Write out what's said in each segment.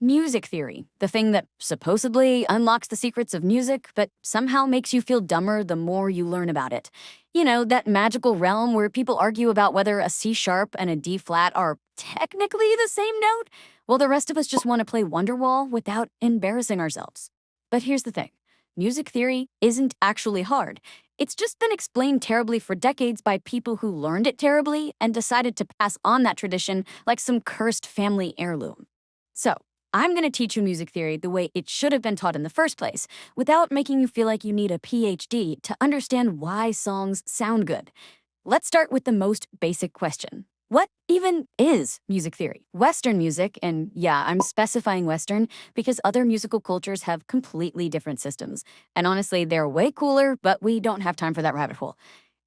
Music theory, the thing that supposedly unlocks the secrets of music, but somehow makes you feel dumber the more you learn about it. You know, that magical realm where people argue about whether a C sharp and a D flat are technically the same note, while the rest of us just want to play Wonderwall without embarrassing ourselves. But here's the thing. Music theory isn't actually hard. It's just been explained terribly for decades by people who learned it terribly and decided to pass on that tradition like some cursed family heirloom. So, I'm going to teach you music theory the way it should have been taught in the first place, without making you feel like you need a PhD to understand why songs sound good. Let's start with the most basic question. What even is music theory? Western music, and yeah, I'm specifying Western because other musical cultures have completely different systems. And honestly, they're way cooler, but we don't have time for that rabbit hole.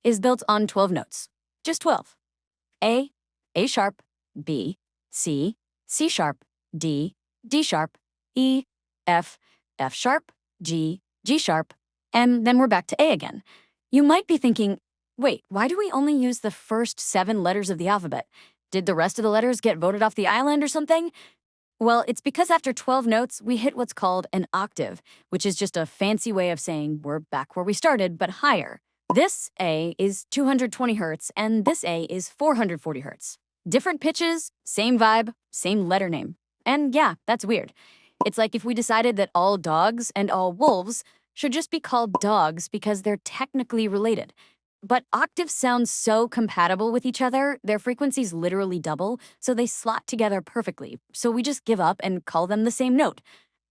Is built on 12 notes. Just 12. A sharp, B, C, C sharp, D, D sharp, E, F, F sharp, G, G sharp, and then we're back to A again. You might be thinking, wait, why do we only use the first 7 letters of the alphabet? Did the rest of the letters get voted off the island or something? Well, it's because after 12 notes, we hit what's called an octave, which is just a fancy way of saying we're back where we started, but higher. This A is 220 hertz, and this A is 440 hertz. Different pitches, same vibe, same letter name. And yeah, that's weird. It's like if we decided that all dogs and all wolves should just be called dogs because they're technically related. But octaves sound so compatible with each other, their frequencies literally double, so they slot together perfectly. So we just give up and call them the same note.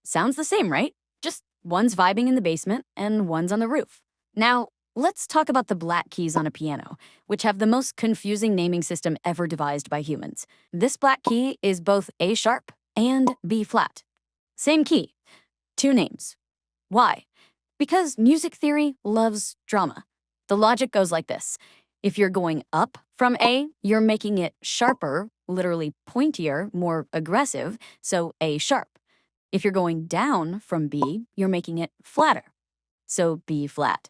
Sounds the same, right? Just one's vibing in the basement and one's on the roof. Now, let's talk about the black keys on a piano, which have the most confusing naming system ever devised by humans. This black key is both A sharp and B flat. Same key, 2 names. Why? Because music theory loves drama. The logic goes like this. If you're going up from A, you're making it sharper, literally pointier, more aggressive, so A sharp. If you're going down from B, you're making it flatter, so B flat.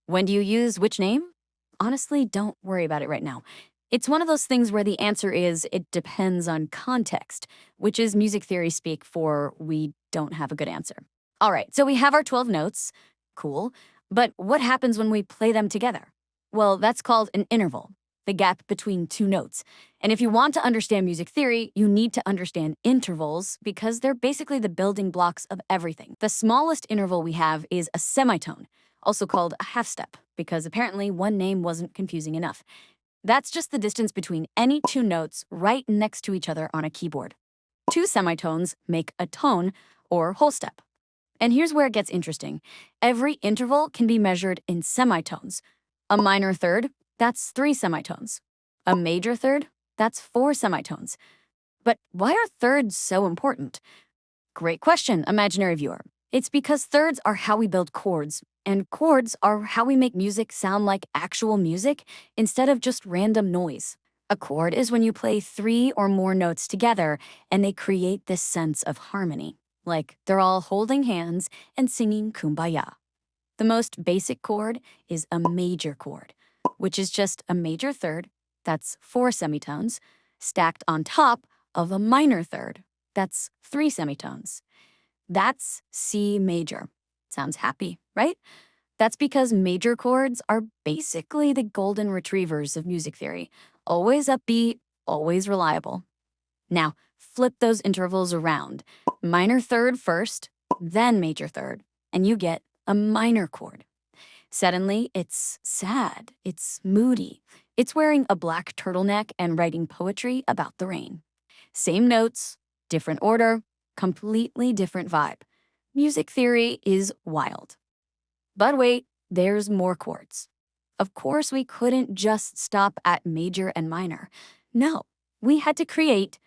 When do you use which name? Honestly, don't worry about it right now. It's one of those things where the answer is it depends on context, which is music theory speak for we don't have a good answer. All right, so we have our 12 notes. Cool. But what happens when we play them together? Well, that's called an interval, the gap between 2 notes. And if you want to understand music theory, you need to understand intervals because they're basically the building blocks of everything. The smallest interval we have is a semitone, also called a half step, because apparently one name wasn't confusing enough. That's just the distance between any 2 notes right next to each other on a keyboard. 2 semitones make a tone, or whole step. And here's where it gets interesting. Every interval can be measured in semitones. A minor third, that's 3 semitones. A major third, that's 4 semitones. But why are thirds so important? Great question, imaginary viewer. It's because thirds are how we build chords, and chords are how we make music sound like actual music instead of just random noise. A chord is when you play 3 or more notes together and they create this sense of harmony, like they're all holding hands and singing Kumbaya. The most basic chord is a major chord, which is just a major third, that's 4 semitones, stacked on top of a minor third, that's 3 semitones. That's C major. Sounds happy, right? That's because major chords are basically the golden retrievers of music theory. Always upbeat, always reliable. Now, flip those intervals around. Minor third first, then major third, and you get a minor chord. Suddenly, it's sad, it's moody. It's wearing a black turtleneck and writing poetry about the rain. Same notes, different order, completely different vibe. Music theory is wild. But wait, there's more chords. Of course, we couldn't just stop at major and minor. No, we had to create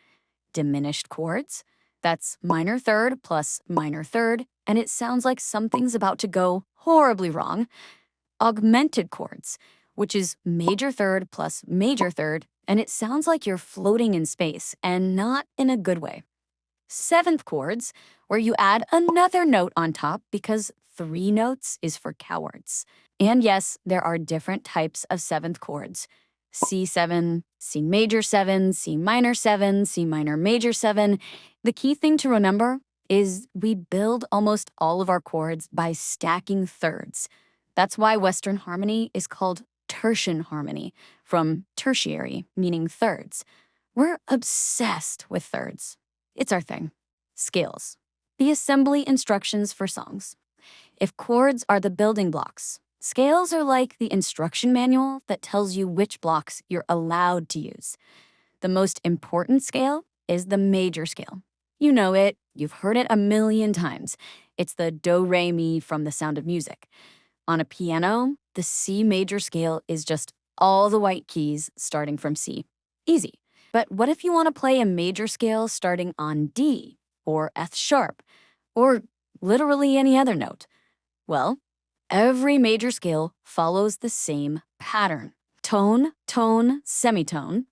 diminished chords. That's minor third plus minor third, and it sounds like something's about to go horribly wrong. Augmented chords, which is major third plus major third, and it sounds like you're floating in space, and not in a good way. 7th chords, where you add another note on top because 3 notes is for cowards. And yes, there are different types of 7th chords. C7, C major 7, C minor 7, C minor major 7. The key thing to remember is we build almost all of our chords by stacking thirds. That's why Western harmony is called tertian harmony, from tertiary, meaning thirds. We're obsessed with thirds. It's our thing. Scales. The assembly instructions for songs. If chords are the building blocks, scales are like the instruction manual that tells you which blocks you're allowed to use. The most important scale is the major scale. You know it, you've heard it a million times. It's the do-re-mi from The Sound of Music. On a piano, the C major scale is just all the white keys starting from C. Easy. But what if you want to play a major scale starting on D, or F sharp, or literally any other note? Well, every major scale follows the same pattern. Tone, tone, semitone,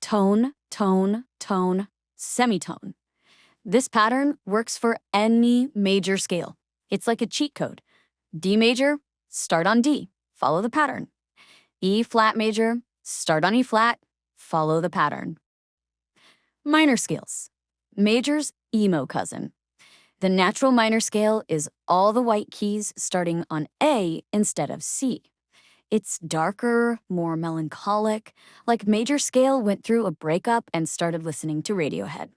tone, tone, tone, semitone. This pattern works for any major scale. It's like a cheat code. D major, start on D, follow the pattern. E flat major, start on E flat, follow the pattern. Minor scales. Major's emo cousin. The natural minor scale is all the white keys starting on A instead of C. It's darker, more melancholic, like major scale went through a breakup and started listening to Radiohead.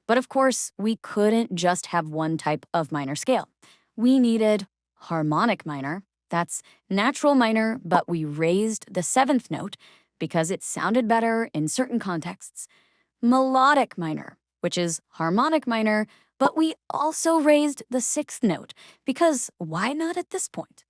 But of course, we couldn't just have one type of minor scale. We needed harmonic minor. That's natural minor, but we raised the seventh note because it sounded better in certain contexts. Melodic minor, which is harmonic minor, but we also raised the sixth note because why not at this point?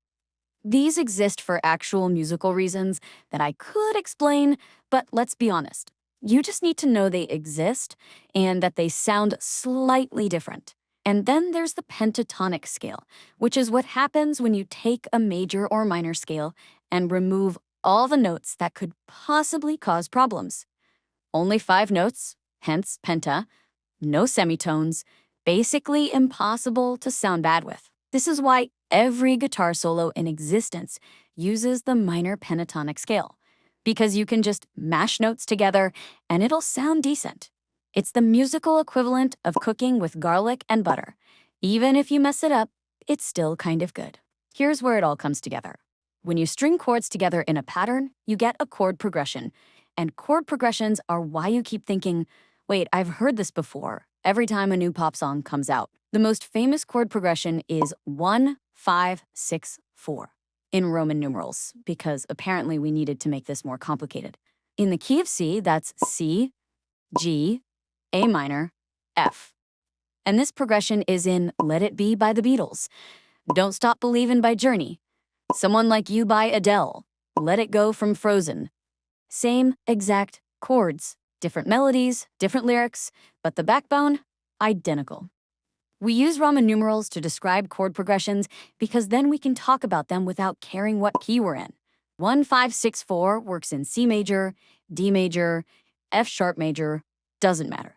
These exist for actual musical reasons that I could explain, but let's be honest. You just need to know they exist and that they sound slightly different. And then there's the pentatonic scale, which is what happens when you take a major or minor scale and remove all the notes that could possibly cause problems. Only 5 notes, hence penta, no semitones, basically impossible to sound bad with. This is why every guitar solo in existence uses the minor pentatonic scale, because you can just mash notes together and it'll sound decent. It's the musical equivalent of cooking with garlic and butter. Even if you mess it up, it's still kind of good. Here's where it all comes together. When you string chords together in a pattern, you get a chord progression. And chord progressions are why you keep thinking, wait, I've heard this before, every time a new pop song comes out. The most famous chord progression is 1, 5, 6, 4 in Roman numerals, because apparently we needed to make this more complicated. In the key of C, that's C, G, A minor, F. And this progression is in Let It Be by the Beatles, Don't Stop Believin' by Journey, Someone Like You by Adele, Let It Go from Frozen. Same exact chords, different melodies, different lyrics, but the backbone, identical. We use Roman numerals to describe chord progressions because then we can talk about them without caring what key we're in. 1, 5, 6, 4 works in C major, D major, F sharp major, doesn't matter.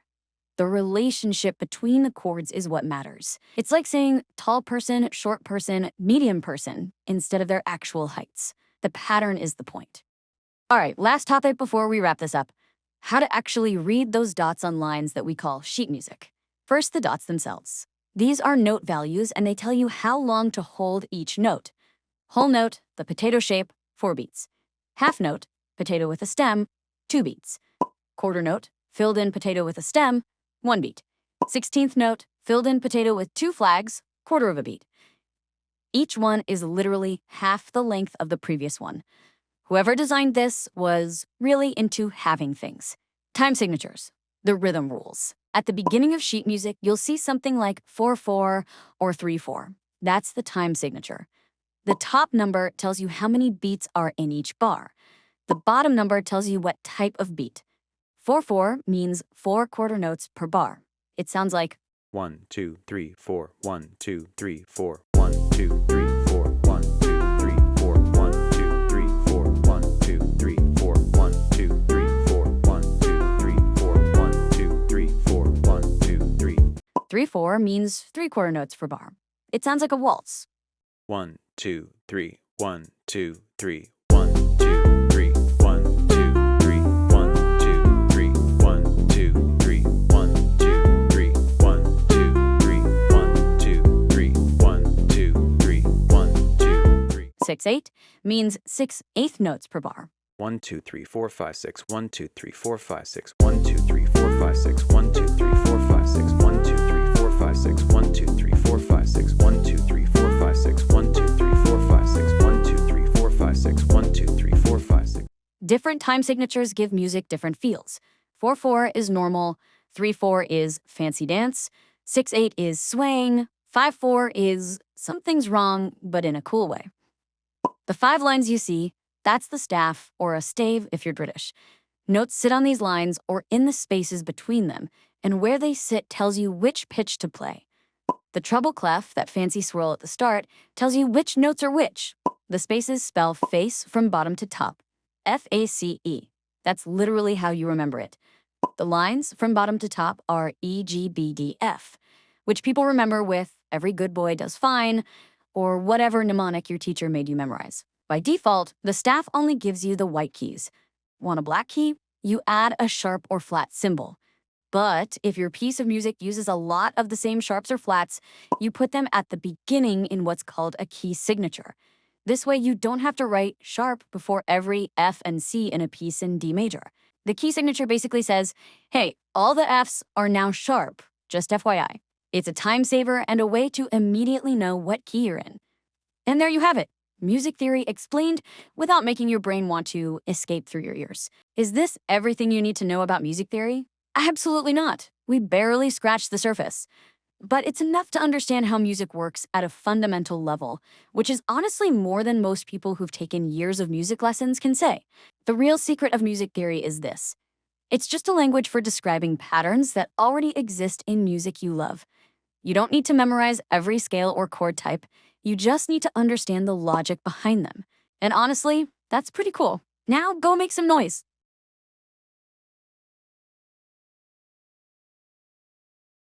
The relationship between the chords is what matters. It's like saying tall person, short person, medium person instead of their actual heights. The pattern is the point. All right, last topic before we wrap this up. How to actually read those dots on lines that we call sheet music. First, the dots themselves. These are note values and they tell you how long to hold each note. Whole note, the potato shape, 4 beats. Half note, potato with a stem, 2 beats. Quarter note, filled in potato with a stem, 1 beat. 16th note, filled in potato with 2 flags, quarter of a beat. Each one is literally half the length of the previous one. Whoever designed this was really into having things. Time signatures, the rhythm rules. At the beginning of sheet music, you'll see something like 4/4 or 3/4. That's the time signature. The top number tells you how many beats are in each bar. The bottom number tells you what type of beat. 4/4 means 4 quarter notes per bar. It sounds like 1, 2, 3, 4, 1, 2, 3, 4, 1, 2, 3, 4, 1, 2, 3, 4, 1, 2, 3, 4, 1, 2, 3, 4, 1, 2, 3, 4, 1, 2, 3, 4, 1, 2, 3, 4, 1, 2, 3. 3/4 means 3 quarter notes per bar. It sounds like a waltz. 1, 2, 3, 1, 2, 3, 1, 2, 3, 1, 2, 6/8 means 6/8 notes per bar. 1 2 3 4 5 6 1 2 3 4 5 6 1 2 3 4 5 6 1 2 3 4 5 6 1 2 3 4 5 6 1 2 3 4 5 6 1 2 3 4 5 6 1 2 3 4 5 6 1 2 3 4 5 6 1 2 3 4 5 6. Different time signatures give music different feels. 4/4 is normal, 3/4 is fancy dance, 6/8 is swaying, 5/4 is something's wrong, but in a cool way. The 5 lines you see, that's the staff, or a stave if you're British. Notes sit on these lines or in the spaces between them, and where they sit tells you which pitch to play. The treble clef, that fancy swirl at the start, tells you which notes are which. The spaces spell face from bottom to top. F-A-C-E. That's literally how you remember it. The lines from bottom to top are E, G, B, D, F, which people remember with every good boy does fine, or whatever mnemonic your teacher made you memorize. By default, the staff only gives you the white keys. Want a black key? You add a sharp or flat symbol. But if your piece of music uses a lot of the same sharps or flats, you put them at the beginning in what's called a key signature. This way you don't have to write sharp before every F and C in a piece in D major. The key signature basically says, hey, all the Fs are now sharp, just FYI. It's a time saver and a way to immediately know what key you're in. And there you have it. Music theory explained without making your brain want to escape through your ears. Is this everything you need to know about music theory? Absolutely not. We barely scratched the surface. But it's enough to understand how music works at a fundamental level, which is honestly more than most people who've taken years of music lessons can say. The real secret of music theory is this. It's just a language for describing patterns that already exist in music you love. You don't need to memorize every scale or chord type. You just need to understand the logic behind them. And honestly, that's pretty cool. Now go make some noise.